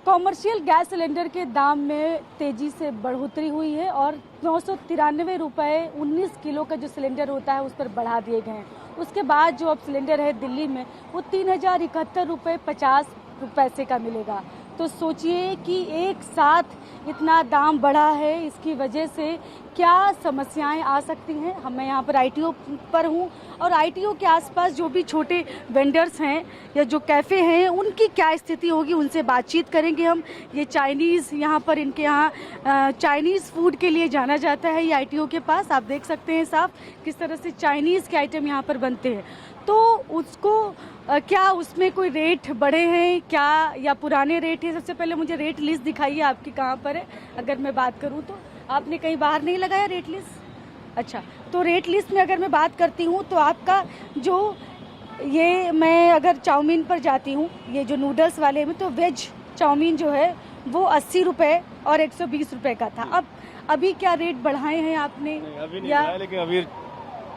Commercial gas cylinder के दाम में तेजी से बढ़ोतरी हुई है और 993 रुपये 19 किलो का जो सिलेंडर होता है उस पर बढ़ा दिए गए हैं। उसके बाद जो अब सिलेंडर है दिल्ली में वो 3071 रुपये 50 पैसे का मिलेगा। तो सोचिए कि एक साथ इतना दाम बढ़ा है, इसकी वजह से क्या समस्याएं आ सकती हैं। मैं यहाँ पर आईटीओ पर हूँ और आईटीओ के आसपास जो भी छोटे वेंडर्स हैं या जो कैफ़े हैं उनकी क्या स्थिति होगी, उनसे बातचीत करेंगे हम। ये चाइनीज़ यहाँ पर इनके यहाँ चाइनीज़ फूड के लिए जाना जाता है ये आईटीओ के पास। आप देख सकते हैं साफ किस तरह से चाइनीज़ के आइटम यहाँ पर बनते हैं। तो उसको क्या उसमें कोई रेट बढ़े हैं क्या या पुराने रेट हैं? सबसे पहले मुझे रेट लिस्ट दिखाइए आपकी कहाँ पर है। अगर मैं बात करूँ तो आपने कहीं बाहर नहीं लगाया रेट लिस्ट? अच्छा, तो रेट लिस्ट में अगर मैं बात करती हूँ तो आपका जो ये मैं अगर चाउमीन पर जाती हूँ, ये जो नूडल्स वाले में, तो वेज चाउमीन जो है वो 80 रुपये और 120 रुपये का था। अब अभी क्या रेट बढ़ाए हैं आपने? अभी नहीं बढ़ाया, लेकिन अभी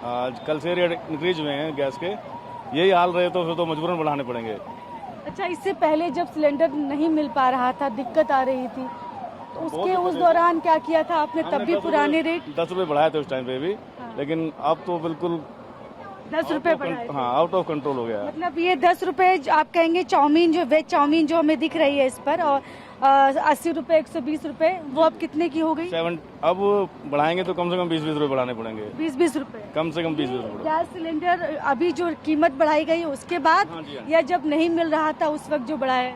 आज कल से रेट इंक्रीज हुए हैं गैस के। यही हाल रहे तो फिर तो मजबूरन बढ़ाने पड़ेंगे। अच्छा, इससे पहले जब सिलेंडर नहीं मिल पा रहा था, दिक्कत आ रही थी, तो उसके उस दौरान क्या किया था आपने? तब भी पुराने रेट 10 रुपये बढ़ाए थे उस टाइम पे भी। हाँ। लेकिन अब तो बिल्कुल 10 रुपये बढ़ाए थे। हाँ, आउट ऑफ कंट्रोल हो गया। मतलब ये 10 रुपये आप कहेंगे चाउमीन जो वेज चाउमीन जो हमें दिख रही है इस पर, और 80 रुपये 120 रुपये, वो अब कितने की हो गई? अब बढ़ाएंगे तो कम से कम 20-20 रुपये बढ़ाने पड़ेंगे। 20-20 रुपये कम से कम 20-20 रुपये। गैस सिलेंडर अभी जो कीमत बढ़ाई गई उसके बाद? हाँ जी, हाँ। या जब नहीं मिल रहा था उस वक्त जो बढ़ाया?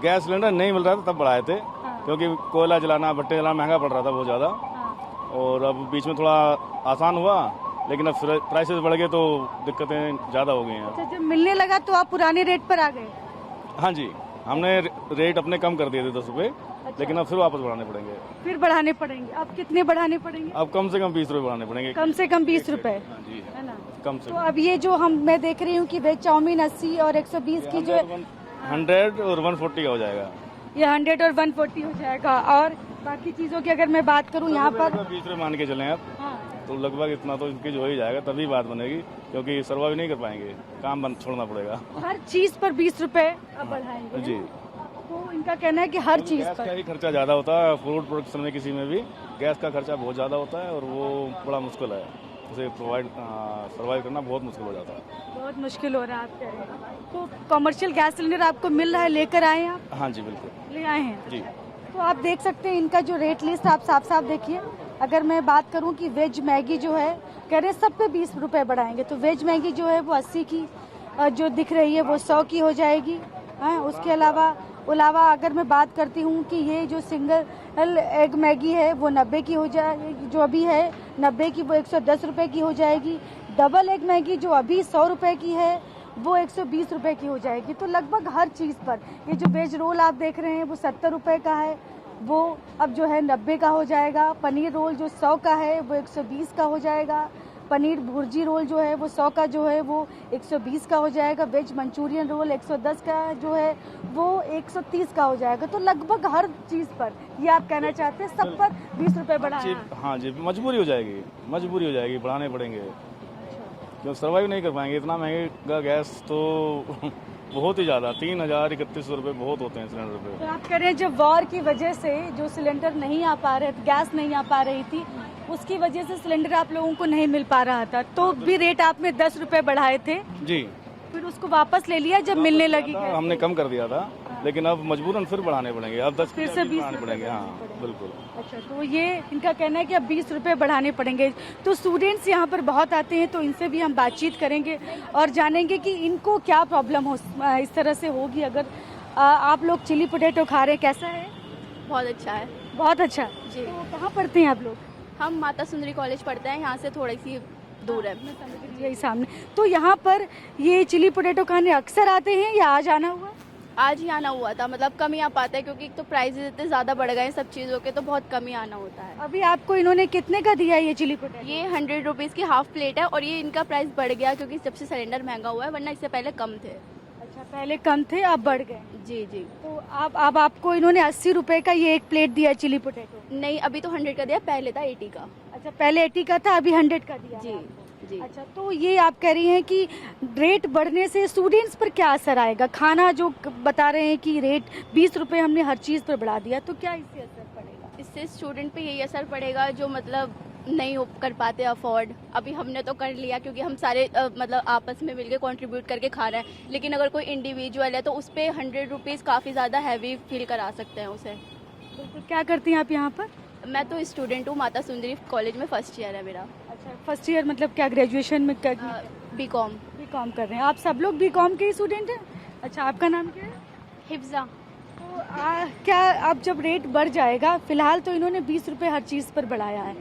गैस सिलेंडर नहीं मिल रहा था तब बढ़ाए थे। हाँ। क्योंकि कोयला जलाना, भट्टे जलाना महंगा पड़ रहा था बहुत ज़्यादा। हाँ। और अब बीच में थोड़ा आसान हुआ, लेकिन अब प्राइसेस बढ़ गए तो दिक्कतें ज़्यादा हो गई हैं। अच्छा, जब मिलने लगा तो आप पुराने रेट पर आ गए? हाँ जी, हमने रेट अपने कम कर दिए थे 10 रुपये। अच्छा। लेकिन अब फिर वापस बढ़ाने पड़ेंगे। फिर बढ़ाने पड़ेंगे? अब कितने बढ़ाने पड़ेंगे? अब कम से कम 20 रुपये बढ़ाने पड़ेंगे। कम से कम 20 रुपये, हाँ जी, है ना? कम से तो अब ये जो मैं देख रही हूँ कि वेज चाउमीन 80 और 120 की जो 100 और 140 का हो जाएगा। ये 100 और 140 हो जाएगा। और बाकी चीज़ों की अगर मैं बात करूँ यहाँ पर 20 रुपये मान के चलें आप, हाँ, तो लगभग इतना तो इनकी जो ही जाएगा, तभी बात बनेगी। क्योंकि सर्वाइव नहीं कर पाएंगे, काम बंद छोड़ना पड़ेगा। हर चीज़ पर 20 रुपये अब बढ़ाएंगे जी। तो इनका कहना है कि हर चीज़ गैस का पर ही खर्चा ज़्यादा होता है। फूड प्रोडक्शन में किसी में भी गैस का खर्चा बहुत ज़्यादा होता है और वो बड़ा मुश्किल है। उसे सर्वाइव करना बहुत मुश्किल हो जाता है। बहुत मुश्किल हो रहा है आप कह रहे हैं। तो कमर्शियल गैस सिलेंडर आपको मिल रहा है, लेकर आए हैं आप? हाँ जी, बिल्कुल ले आए हैं जी। तो आप देख सकते हैं इनका जो रेट लिस्ट आप साफ साफ देखिए। अगर मैं बात करूं कि वेज मैगी जो है कह रहे सब पे 20 रुपये बढ़ाएंगे, तो वेज मैगी जो है वो 80 की जो दिख रही है वो 100 की हो जाएगी। उसके अलावा अगर मैं बात करती हूँ कि ये जो सिंगल एग मैगी है वो 90 की हो जाएगी, जो अभी है 90 की, वो 110 रुपये की हो जाएगी। डबल एग मैगी जो अभी 100 रुपये की है वो 120 रुपये की हो जाएगी। तो लगभग हर चीज़ पर ये जो वेज रोल आप देख रहे हैं वो 70 रुपये का है, वो अब जो है 90 का हो जाएगा। पनीर रोल जो 100 का है वो 120 का हो जाएगा। पनीर भुर्जी रोल जो है वो 100 का जो है वो 120 का हो जाएगा। वेज मंचूरियन रोल 110 का जो है वो 130 का हो जाएगा। तो लगभग हर चीज़ पर ये आप कहना चाहते हैं सब पर 20 रुपये बढ़ाया? हाँ जी, मजबूरी हो जाएगी, बढ़ाने पड़ेंगे। क्यों सर्वाइव नहीं कर पाएंगे, इतना महंगा गैस तो बहुत ही ज़्यादा। 3031 रुपये बहुत होते हैं सिलेंडर पे। तो आप कह रहे हैं जब वॉर की वजह से जो सिलेंडर नहीं आ पा रहे, गैस नहीं आ पा रही थी, उसकी वजह से सिलेंडर आप लोगों को नहीं मिल पा रहा था, तो भी रेट आपने 10 रुपये बढ़ाए थे जी। फिर उसको वापस ले लिया जब मिलने लगी गैस? हमने कम कर दिया था, लेकिन अब मजबूरन फिर बढ़ाने पड़ेंगे। अब 10 फिर से 20 बढ़ाने पड़ेंगे। हाँ बिल्कुल। अच्छा, तो ये इनका कहना है कि अब 20 रुपये बढ़ाने पड़ेंगे। तो स्टूडेंट्स यहाँ पर बहुत आते हैं, तो इनसे भी हम बातचीत करेंगे और जानेंगे कि इनको क्या प्रॉब्लम हो इस तरह से होगी। अगर आप लोग चिली पोटैटो खा रहे हैं, कैसा है? बहुत अच्छा है। बहुत अच्छा जी। तो कहाँ पढ़ते हैं आप लोग? हम माता सुंदरी कॉलेज पढ़ते हैं, यहाँ से थोड़ी सी दूर है। यही सामने। तो यहाँ पर ये चिली पोटैटो खाने अक्सर आते हैं या आज आना हुआ? आज ही आना हुआ था, मतलब कम ही आ पाता है क्योंकि एक तो प्राइसेस इतने ज़्यादा बढ़ गए हैं सब चीज़ों के, तो बहुत कम ही आना होता है। अभी आपको इन्होंने कितने का दिया ये चिली पोटैटो? ये 100 रुपीज़ की हाफ प्लेट है और ये इनका प्राइस बढ़ गया क्योंकि जब से सिलेंडर महंगा हुआ है, वरना इससे पहले कम थे। अच्छा, पहले कम थे अब बढ़ गए? जी जी। तो अब आपको इन्होंने 80 रुपये का ये एक प्लेट दिया चिली पोटैटो? नहीं, अभी तो 100 का दिया, पहले था 80 का। अच्छा, पहले 80 का था, अभी 100 का दिया? जी जी। अच्छा, तो ये आप कह रही हैं कि रेट बढ़ने से स्टूडेंट्स पर क्या असर आएगा? खाना जो बता रहे हैं कि रेट 20 रुपए हमने हर चीज़ पर बढ़ा दिया, तो क्या इससे असर पड़ेगा? इससे स्टूडेंट पे यही असर पड़ेगा जो मतलब नहीं हो कर पाते अफोर्ड। अभी हमने तो कर लिया क्योंकि हम सारे मतलब आपस में मिलके कंट्रीब्यूट करके खा रहे हैं, लेकिन अगर कोई इंडिविजुअल है तो उस पर 100 रुपीज़ काफ़ी ज़्यादा हैवी फील करा सकते हैं उसे। तो क्या करती हैं आप यहाँ पर? मैं तो स्टूडेंट हूँ, माता सुंदरी कॉलेज में फर्स्ट ईयर है मेरा। अच्छा, फर्स्ट ईयर मतलब क्या ग्रेजुएशन में क्या बीकॉम। बीकॉम कर रहे हैं? आप सब लोग बीकॉम के ही स्टूडेंट हैं? अच्छा, आपका नाम क्या है? हिफ्जा। तो क्या अब जब रेट बढ़ जाएगा, फिलहाल तो इन्होंने 20 रुपए हर चीज़ पर बढ़ाया है,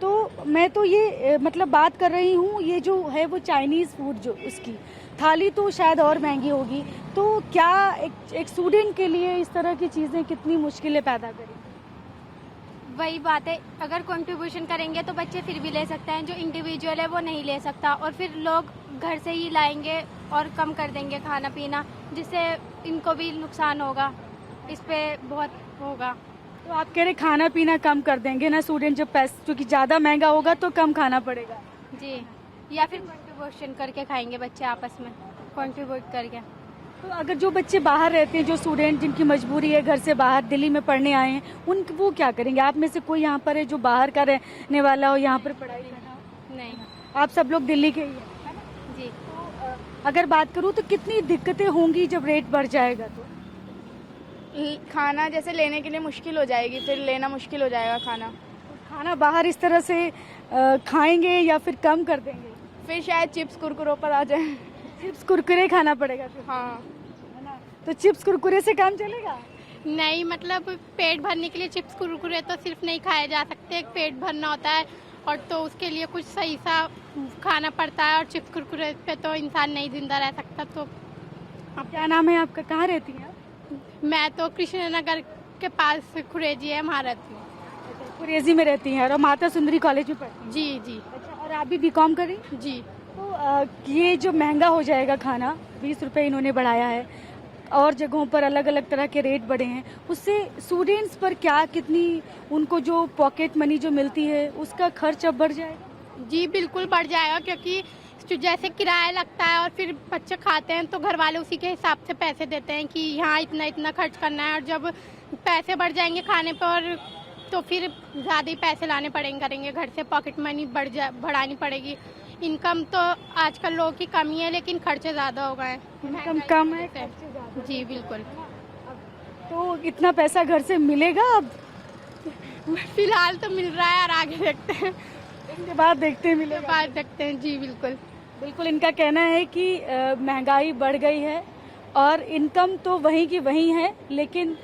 तो मैं तो ये मतलब बात कर रही हूँ, ये जो है वो चाइनीज़ फूड जो उसकी थाली तो शायद और महंगी होगी, तो क्या एक स्टूडेंट के लिए इस तरह की चीज़ें कितनी मुश्किलें पैदा करें? वही बात है, अगर कंट्रीब्यूशन करेंगे तो बच्चे फिर भी ले सकते हैं, जो इंडिविजुअल है वो नहीं ले सकता, और फिर लोग घर से ही लाएंगे और कम कर देंगे खाना पीना, जिससे इनको भी नुकसान होगा, इस पे बहुत होगा। तो आप कह रहे खाना पीना कम कर देंगे ना स्टूडेंट, जब पैसे क्योंकि ज़्यादा महंगा होगा तो कम खाना पड़ेगा जी, या फिर कंट्रीब्यूशन करके खाएंगे बच्चे आपस में कंट्रीब्यूट करके। तो अगर जो बच्चे बाहर रहते हैं, जो स्टूडेंट जिनकी मजबूरी है घर से बाहर दिल्ली में पढ़ने आए हैं, उन वो क्या करेंगे? आप में से कोई यहाँ पर है जो बाहर का रहने वाला हो, यहाँ पर पढ़ाई करना हो? नहीं आप सब लोग दिल्ली के ही हैं, है ना? जी। अगर बात करूँ तो कितनी दिक्कतें होंगी जब रेट बढ़ जाएगा? तो खाना जैसे लेने के लिए मुश्किल हो जाएगी, फिर लेना मुश्किल हो जाएगा खाना। खाना बाहर इस तरह से खाएंगे या फिर कम कर देंगे? फिर शायद चिप्स कुरकुरों पर आ जाए। चिप्स कुरकुरे खाना पड़ेगा फिर, हाँ। है ना? तो चिप्स कुरकुरे से काम चलेगा? नहीं, मतलब पेट भरने के लिए चिप्स कुरकुरे तो सिर्फ नहीं खाए जा सकते, एक पेट भरना होता है और तो उसके लिए कुछ सही सा खाना पड़ता है, और चिप्स कुरकुरे पे तो इंसान नहीं जिंदा रह सकता। तो क्या नाम है आपका? कहाँ रहती हैं आप? मैं तो कृष्णनगर के पास खुरेजी है, वहाँ रहती हूँ। कुरेजी में रहती हैं और माता सुंदरी कॉलेज में पढ़ती हैं? जी जी। अच्छा, और आप भी बीकॉम करें? जी। तो ये जो महंगा हो जाएगा खाना, 20 रुपए इन्होंने बढ़ाया है, और जगहों पर अलग अलग तरह के रेट बढ़े हैं, उससे स्टूडेंट्स पर क्या कितनी उनको जो पॉकेट मनी जो मिलती है उसका खर्च अब बढ़ जाएगा? जी बिल्कुल बढ़ जाएगा, क्योंकि जैसे किराया लगता है और फिर बच्चे खाते हैं तो घर वाले उसी के हिसाब से पैसे देते हैं कि यहाँ इतना इतना खर्च करना है, और जब पैसे बढ़ जाएंगे खाने पर तो फिर ज़्यादा ही पैसे लाने करेंगे घर से, पॉकेट मनी बढ़ानी पड़ेगी। इनकम तो आजकल लोगों की कमी है, लेकिन खर्चे ज़्यादा हो गए हैं। इनकम कम है, खर्चे ज़्यादा। जी बिल्कुल। तो इतना पैसा घर से मिलेगा अब? फिलहाल तो मिल रहा है, और आगे देखते हैं, इसके बाद देखते हैं मिलेगा। बाद देखते हैं। जी बिल्कुल बिल्कुल, इनका कहना है कि महंगाई बढ़ गई है और इनकम तो वहीं की वहीं है, लेकिन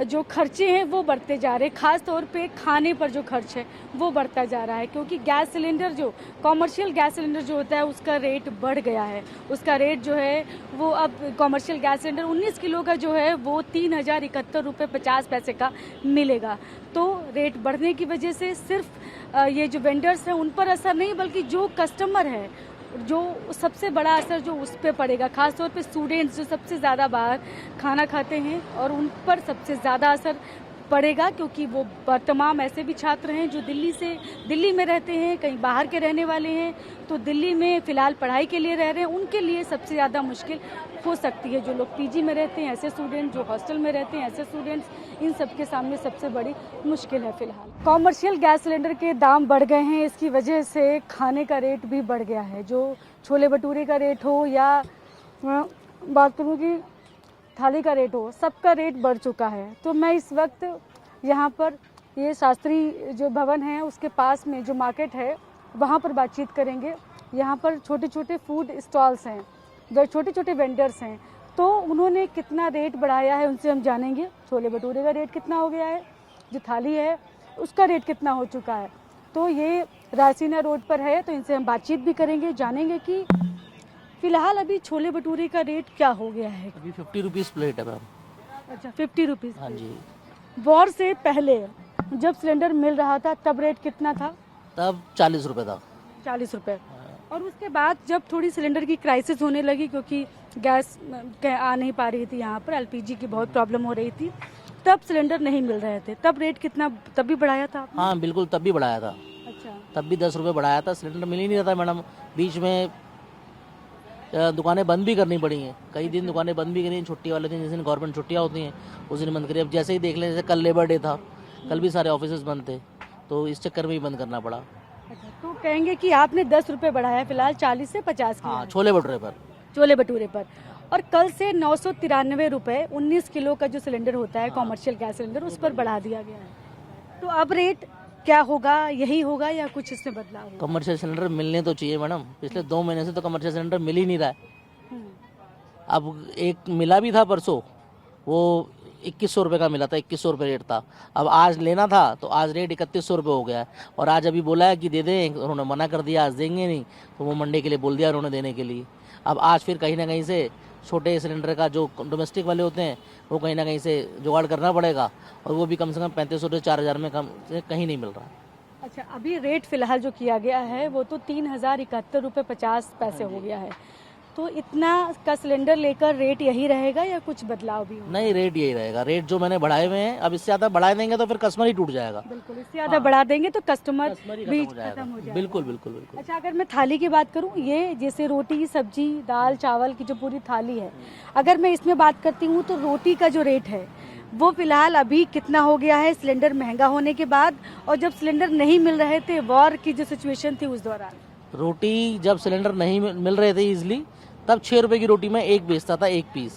जो खर्चे हैं वो बढ़ते जा रहे हैं, खास तौर पे खाने पर जो खर्च है वो बढ़ता जा रहा है, क्योंकि गैस सिलेंडर जो कॉमर्शियल गैस सिलेंडर जो होता है उसका रेट बढ़ गया है। उसका रेट जो है वो अब कॉमर्शियल गैस सिलेंडर 19 किलो का जो है वो 3071 रुपये 50 पैसे का मिलेगा। तो रेट बढ़ने की वजह से सिर्फ ये जो वेंडर्स हैं उन पर असर नहीं, बल्कि जो कस्टमर है, जो सबसे बड़ा असर जो उस पर पड़ेगा, खासतौर पे स्टूडेंट्स जो सबसे ज़्यादा बाहर खाना खाते हैं और उन पर सबसे ज़्यादा असर पड़ेगा, क्योंकि वो तमाम ऐसे भी छात्र हैं जो दिल्ली में रहते हैं, कहीं बाहर के रहने वाले हैं, तो दिल्ली में फ़िलहाल पढ़ाई के लिए रह रहे हैं, उनके लिए सबसे ज़्यादा मुश्किल हो सकती है। जो लोग पीजी में रहते हैं ऐसे स्टूडेंट, जो हॉस्टल में रहते हैं ऐसे स्टूडेंट्स, इन सब के सामने सबसे बड़ी मुश्किल है फ़िलहाल। कॉमर्शियल गैस सिलेंडर के दाम बढ़ गए हैं, इसकी वजह से खाने का रेट भी बढ़ गया है। जो छोले भटूरे का रेट हो या बात करूँ कि थाली का रेट हो, सबका रेट बढ़ चुका है। तो मैं इस वक्त यहाँ पर ये शास्त्री जो भवन है उसके पास में जो मार्केट है वहाँ पर बातचीत करेंगे। यहाँ पर छोटे छोटे फूड स्टॉल्स हैं, जो छोटे छोटे वेंडर्स हैं, तो उन्होंने कितना रेट बढ़ाया है उनसे हम जानेंगे। छोले भटूरे का रेट कितना हो गया है, जो थाली है उसका रेट कितना हो चुका है। तो ये रायसीना रोड पर है, तो इनसे हम बातचीत भी करेंगे, जानेंगे कि फिलहाल अभी छोले भटूरे का रेट क्या हो गया है। अभी 50 रुपीज़ प्लेट है मैम। अच्छा, 50 रुपीज़। हाँ जी। वॉर से पहले जब सिलेंडर मिल रहा था तब रेट कितना था? तब 40 रुपये था। 40 रुपये। और उसके बाद जब थोड़ी सिलेंडर की क्राइसिस होने लगी, क्योंकि गैस आ नहीं पा रही थी, यहाँ पर एलपीजी की बहुत प्रॉब्लम हो रही थी, तब सिलेंडर नहीं मिल रहे थे, तब रेट कितना तब भी बढ़ाया था आपने? हाँ बिल्कुल, तब भी बढ़ाया था। अच्छा, तब भी 10 रुपये बढ़ाया था, सिलेंडर मिल ही नहीं रहा था मैडम। बीच में दुकानें बंद भी करनी पड़ी हैं, कई दिन दुकानें बंद भी करी हैं, छुट्टी वाले दिन जिस दिन गवर्नमेंट छुट्टियाँ होती हैं उस दिन बंद करी। अब जैसे ही देख लें, जैसे कल लेबर डे था, कल भी सारे ऑफिस बंद थे, तो इस चक्कर में ही बंद करना पड़ा। तो कहेंगे कि आपने 10 रुपये बढ़ाया, फिलहाल 40 से 50 किया हाँ, है छोले भटूरे पर। छोले भटूरे पर। और कल से 993 रुपये 19 किलो का जो सिलेंडर होता है कॉमर्शियल गैस सिलेंडर, उस पर बढ़ा दिया गया है। तो अब रेट क्या होगा, यही होगा या कुछ इसमें बदलाव होगा? कमर्शियल सिलेंडर मिलने तो चाहिए मैडम, पिछले 2 महीने से तो कमर्शियल सिलेंडर मिल ही नहीं रहा है। अब एक मिला भी था परसों, वो 2100 रुपये का मिला था, 2100 रुपये रेट था। अब आज लेना था तो आज रेट 3100 रुपये हो गया है, और आज अभी बोला है कि दे दें, उन्होंने मना कर दिया, आज देंगे नहीं, तो वो मंडे के लिए बोल दिया उन्होंने देने के लिए। अब आज फिर कहीं ना कहीं से छोटे सिलेंडर का जो डोमेस्टिक वाले होते हैं वो कहीं ना कहीं से जुगाड़ करना पड़ेगा, और वो भी कम से कम 3500 से 4000 में कम से कहीं नहीं मिल रहा। अच्छा, अभी रेट फिलहाल जो किया गया है वो तो 3071 रुपये 50 पैसे हो गया है। तो इतना का सिलेंडर लेकर रेट यही रहेगा या कुछ बदलाव भी होगा? नहीं, रेट यही रहेगा, रेट जो मैंने बढ़ाए हुए हैं। अब इससे ज़्यादा बढ़ा देंगे तो फिर कस्टमर ही टूट जाएगा। बिल्कुल, इससे ज़्यादा बढ़ा देंगे तो कस्टमर कस्टमर ही भी खत्म हो जाएगा। खत्म हो जाएगा। बिल्कुल बिल्कुल बिल्कुल। अच्छा, अगर मैं थाली की बात करूं, ये जैसे रोटी, सब्जी, दाल, चावल की जो पूरी थाली है, अगर मैं इसमें बात करती हूँ तो रोटी का जो रेट है वो फिलहाल अभी कितना हो गया है सिलेंडर महंगा होने के बाद, और जब सिलेंडर नहीं मिल रहे थे, वॉर की जो सिचुएशन थी उस दौरान? रोटी जब सिलेंडर नहीं मिल रहे थे इजली, तब 6 रुपए की रोटी में एक बेचता था, एक पीस।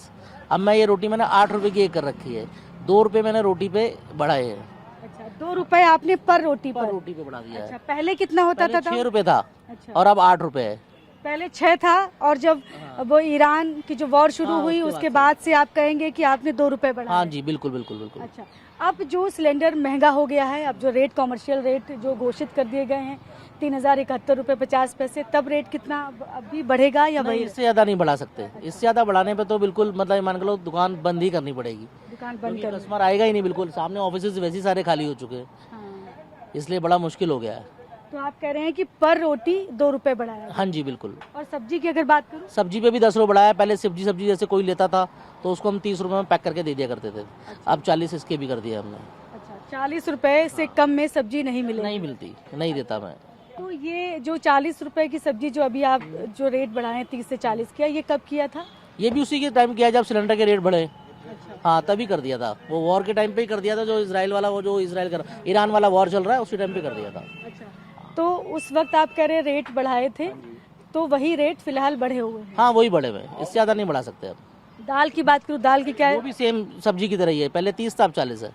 अब मैं ये रोटी मैंने 8 रुपए की एक कर रखी है, 2 रुपए मैंने रोटी पे बढ़ाए हैं। अच्छा, 2 रुपए आपने पर रोटी पर पर? रोटी पे बढ़ा दिया अच्छा, है। पहले कितना होता था? 6 रुपए था अच्छा, और अब 8 रुपए है। पहले 6 था, और जब वो ईरान की जो वॉर शुरू हाँ, हुई उसके उसके बाद बाद से आप कहेंगे कि आपने 2 रुपए बढ़ाए? हाँ जी, बिल्कुल बिल्कुल बिल्कुल। अच्छा, अब जो सिलेंडर महंगा हो गया है, अब जो रेट कॉमर्शियल रेट जो घोषित कर दिए गए हैं 3071 रुपये 50 पैसे, तब रेट कितना अभी बढ़ेगा या नहीं, वही? इससे ज़्यादा नहीं बढ़ा सकते। इससे ज़्यादा बढ़ाने पे तो बिल्कुल मतलब मान के लो दुकान बंद ही करनी पड़ेगी, दुकान बंद कर? कस्टमर आएगा ही नहीं। बिल्कुल, सामने ऑफिस वैसे ही सारे खाली हो चुके हैं, हाँ। इसलिए बड़ा मुश्किल हो गया है। तो आप कह रहे हैं कि पर रोटी 2 रुपए बढ़ाया है। हाँ जी, बिल्कुल। और सब्जी की अगर बात करूँ? सब्जी पे भी 10 रुपये बढ़ाया। पहले सब्जी जैसे कोई लेता था तो उसको हम 30 रुपये में पैक करके दे दिया करते थे, अब 40 इसके भी कर दिया हमने। अच्छा, 40 रुपए से कम में सब्जी नहीं मिलेगी? नहीं मिलती, नहीं देता मैं। तो ये जो 40 रुपए की सब्जी जो अभी आप जो रेट बढ़ाए 30 से 40 किया, ये कब किया था? ये भी उसी के टाइम किया जब सिलेंडर के रेट बढ़े। हाँ, तभी कर दिया था, वो वॉर के टाइम पे ही कर दिया था, जो इजराइल वाला, वो जो इजराइल का ईरान वाला वॉर चल रहा है उसी टाइम पे कर दिया था। अच्छा, तो उस वक्त आप कह रहे हैं रेट बढ़ाए थे, तो वही रेट फिलहाल बढ़े हुए हैं? हाँ, वही बढ़े हुए, इससे ज़्यादा नहीं बढ़ा सकते अब। दाल की बात करूँ, दाल की क्या है? वो भी सेम सब्जी की तरह ही है, पहले 30 था, अब 40 है।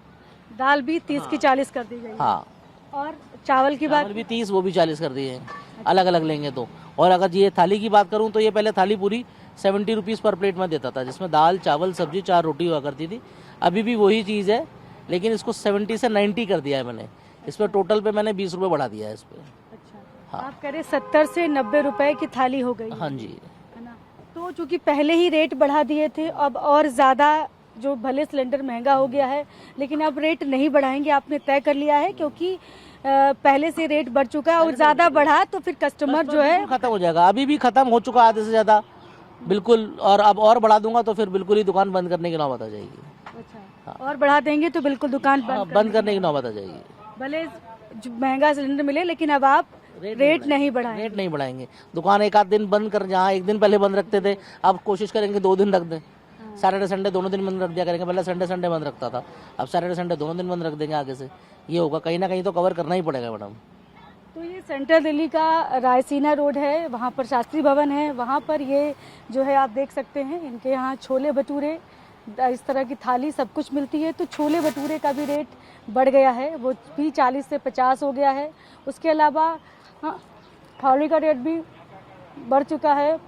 दाल भी 30 की 40 कर दी गई है। हाँ, और चावल की बात? चावल भी 30, वो भी 40 कर दिए हैं, अलग अलग लेंगे तो। और अगर ये थाली की बात करूँ तो ये पहले थाली पूरी 70 रुपीज़ पर प्लेट में देता था, जिसमें दाल, चावल, सब्जी, 4 रोटी हुआ करती थी। अभी भी वही चीज़ है, लेकिन इसको 70 से 90 कर दिया है मैंने। इस पर टोटल पे मैंने 20 रुपये बढ़ा दिया है इस पर। अच्छा, हाँ। आप कह रहे 70 से 90 रुपए की थाली हो गई? हाँ जी। है ना? तो चूंकि पहले ही रेट बढ़ा दिए थे, अब और ज़्यादा जो भले सिलेंडर महंगा हो गया है, लेकिन अब रेट नहीं बढ़ाएंगे, आपने तय कर लिया है, क्योंकि पहले से रेट बढ़ चुका है और ज़्यादा बढ़ा तो फिर कस्टमर जो है खत्म हो जाएगा। अभी भी खत्म हो चुका आधे से ज़्यादा, बिल्कुल। और अब और बढ़ा दूंगा तो फिर बिल्कुल ही दुकान बंद करने की नौबत आ जाएगी। अच्छा, और बढ़ा देंगे तो बिल्कुल दुकान बंद करने की नौबत आ जाएगी। भले जो महंगा सिलेंडर मिले, लेकिन अब आप रेट नहीं बढ़ाएंगे? रेट नहीं बढ़ाएंगे। दुकान एक आध दिन बंद कर, जहाँ एक दिन पहले बंद रखते थे, अब कोशिश करेंगे 2 दिन रख दें। सैटरडे संडे दोनों दिन बंद रख दिया करेंगे, पहले संडे बंद रखता था, अब सैटरडे संडे दोनों दिन बंद रख देंगे आगे से। ये होगा, कहीं ना कहीं तो कवर करना ही पड़ेगा मैडम। तो ये सेंट्रल दिल्ली का रायसीना रोड है, वहाँ पर शास्त्री भवन है, वहाँ पर ये जो है आप देख सकते हैं, इनके यहाँ छोले भटूरे, इस तरह की थाली सब कुछ मिलती है। तो छोले भटूरे का भी रेट बढ़ गया है, वो भी 40 से 50 हो गया है। उसके अलावा हाँ, थाली का रेट भी बढ़ चुका है,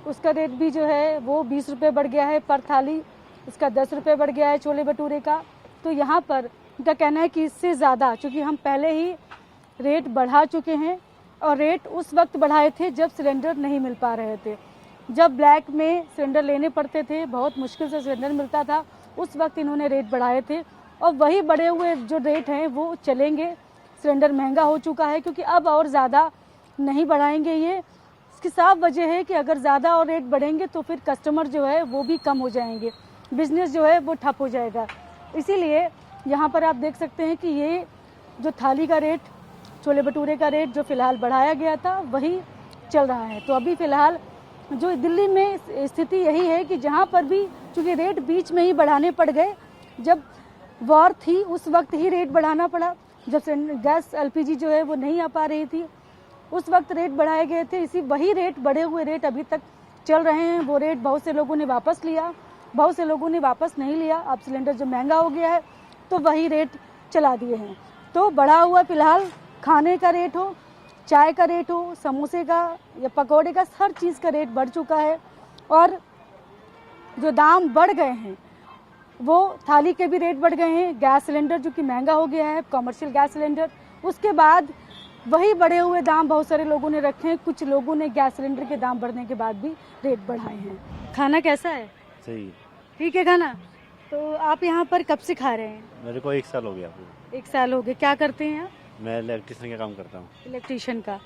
उसका रेट भी जो है वो 20 रुपये बढ़ गया है पर थाली, इसका 10 रुपये बढ़ गया है छोले भटूरे का। तो यहाँ पर उनका कहना है कि इससे ज़्यादा, चूँकि हम पहले ही रेट बढ़ा चुके हैं, और रेट उस वक्त बढ़ाए थे जब सिलेंडर नहीं मिल पा रहे थे, जब ब्लैक में सिलेंडर लेने पड़ते थे, बहुत मुश्किल से सिलेंडर मिलता था, उस वक्त इन्होंने रेट बढ़ाए थे, और वही बढ़े हुए जो रेट हैं वो चलेंगे। सिलेंडर महंगा हो चुका है, क्योंकि अब और ज़्यादा नहीं बढ़ाएंगे ये। इसकी साफ वजह है कि अगर ज़्यादा और रेट बढ़ेंगे तो फिर कस्टमर जो है वो भी कम हो जाएंगे, बिजनेस जो है वो ठप हो जाएगा। इसीलिए यहाँ पर आप देख सकते हैं कि ये जो थाली का रेट छोले भटूरे का रेट जो फिलहाल बढ़ाया गया था वही चल रहा है। तो अभी फिलहाल जो दिल्ली में स्थिति यही है कि जहाँ पर भी चूँकि रेट बीच में ही बढ़ाने पड़ गए, जब वॉर थी उस वक्त ही रेट बढ़ाना पड़ा, जब गैस LPG जो है वो नहीं आ पा रही थी उस वक्त रेट बढ़ाए गए थे। इसी वही रेट, बढ़े हुए रेट अभी तक चल रहे हैं। वो रेट बहुत से लोगों ने वापस लिया, बहुत से लोगों ने वापस नहीं लिया। अब सिलेंडर जो महंगा हो गया है तो वही रेट चला दिए हैं। तो बढ़ा हुआ फिलहाल खाने का रेट हो, चाय का रेट हो, समोसे का या पकौड़े का, हर चीज़ का रेट बढ़ चुका है। और जो दाम बढ़ गए हैं वो थाली के भी रेट बढ़ गए हैं। गैस सिलेंडर जो कि महंगा हो गया है, कमर्शियल गैस सिलेंडर, उसके बाद वही बढ़े हुए दाम बहुत सारे लोगों ने रखे हैं। कुछ लोगों ने गैस सिलेंडर के दाम बढ़ने के बाद भी रेट बढ़ाए हैं। खाना कैसा है? सही। ठीक है खाना। तो आप यहाँ पर कब से खा रहे हैं? मेरे को 1 साल हो गया। 1 साल हो गए। क्या करते हैं आप? मैं इलेक्ट्रिशियन का काम करता हूँ। इलेक्ट्रीशियन का।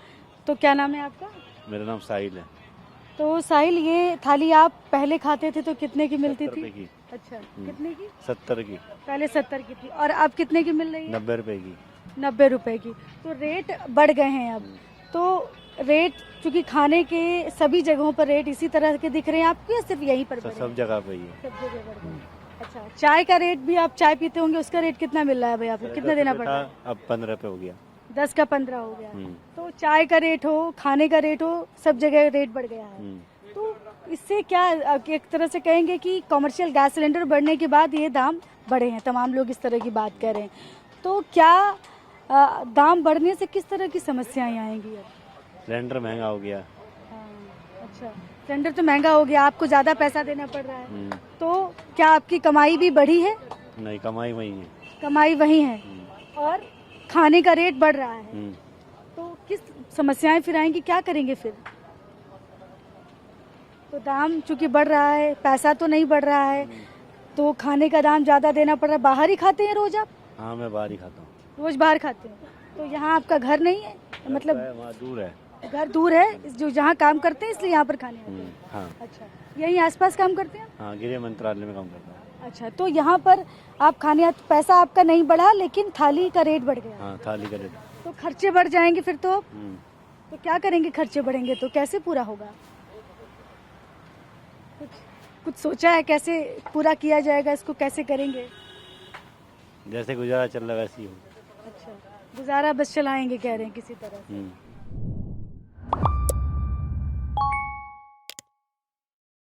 तो क्या नाम है आपका? मेरा नाम साहिल है। तो साहिल, ये थाली आप पहले खाते थे तो कितने की मिलती 70 थी? रुपए की। अच्छा, कितने की? 70 की। पहले 70 की थी और अब कितने की मिल रही है? 90 रुपए की। 90 रुपए की। तो रेट बढ़ गए हैं अब। तो रेट चूंकि खाने के सभी जगहों पर रेट इसी तरह के दिख रहे हैं आपको या सिर्फ यहीं पर बढ़े हैं? सब जगह पे ही है। सब जगह बढ़ गए। अच्छा, चाय का रेट भी, आप चाय पीते होंगे, उसका रेट कितना मिल रहा है भाई आपको? कितना देना पड़ रहा है? अब 15 रुपए हो गया। 10 का 15 हो गया। तो चाय का रेट हो, खाने का रेट हो, सब जगह रेट बढ़ गया है। तो इससे क्या एक तरह से कहेंगे कि कमर्शियल गैस सिलेंडर बढ़ने के बाद ये दाम बढ़े हैं, तमाम लोग इस तरह की बात कह रहे हैं। तो क्या दाम बढ़ने से किस तरह की समस्याएं आएंगी? सिलेंडर महंगा हो गया। अच्छा, सिलेंडर तो महंगा हो गया, आपको ज्यादा पैसा देना पड़ रहा है। तो क्या आपकी कमाई भी बढ़ी है? नहीं, कमाई वही है। कमाई वही है और खाने का रेट बढ़ रहा है। तो किस समस्याएं फिर आएंगी, क्या करेंगे फिर? तो दाम चूंकि बढ़ रहा है, पैसा तो नहीं बढ़ रहा है, तो खाने का दाम ज्यादा देना पड़ रहा है। बाहर ही खाते हैं रोज आप? हाँ, मैं बाहर ही खाता हूँ। रोज बाहर खाते हैं। तो यहाँ आपका घर नहीं है? मतलब वहाँ दूर है। घर दूर है, जो जहाँ काम करते हैं इसलिए यहाँ पर खाने आते हैं। हाँ। अच्छा, यहीं आसपास काम करते हैं? हाँ, गृह मंत्रालय में काम करता हूँ। अच्छा, तो यहाँ पर आप खाने आते, पैसा आपका नहीं बढ़ा लेकिन थाली का रेट बढ़ गया। हाँ, थाली का रेट। तो खर्चे बढ़ जाएंगे फिर तो तो क्या करेंगे? खर्चे बढ़ेंगे तो कैसे पूरा होगा? कुछ सोचा है कैसे पूरा किया जाएगा, इसको कैसे करेंगे? जैसे गुजारा चल रहा है वैसे ही हो। अच्छा, गुजारा बस चलाएंगे कह रहे हैं किसी तरह से।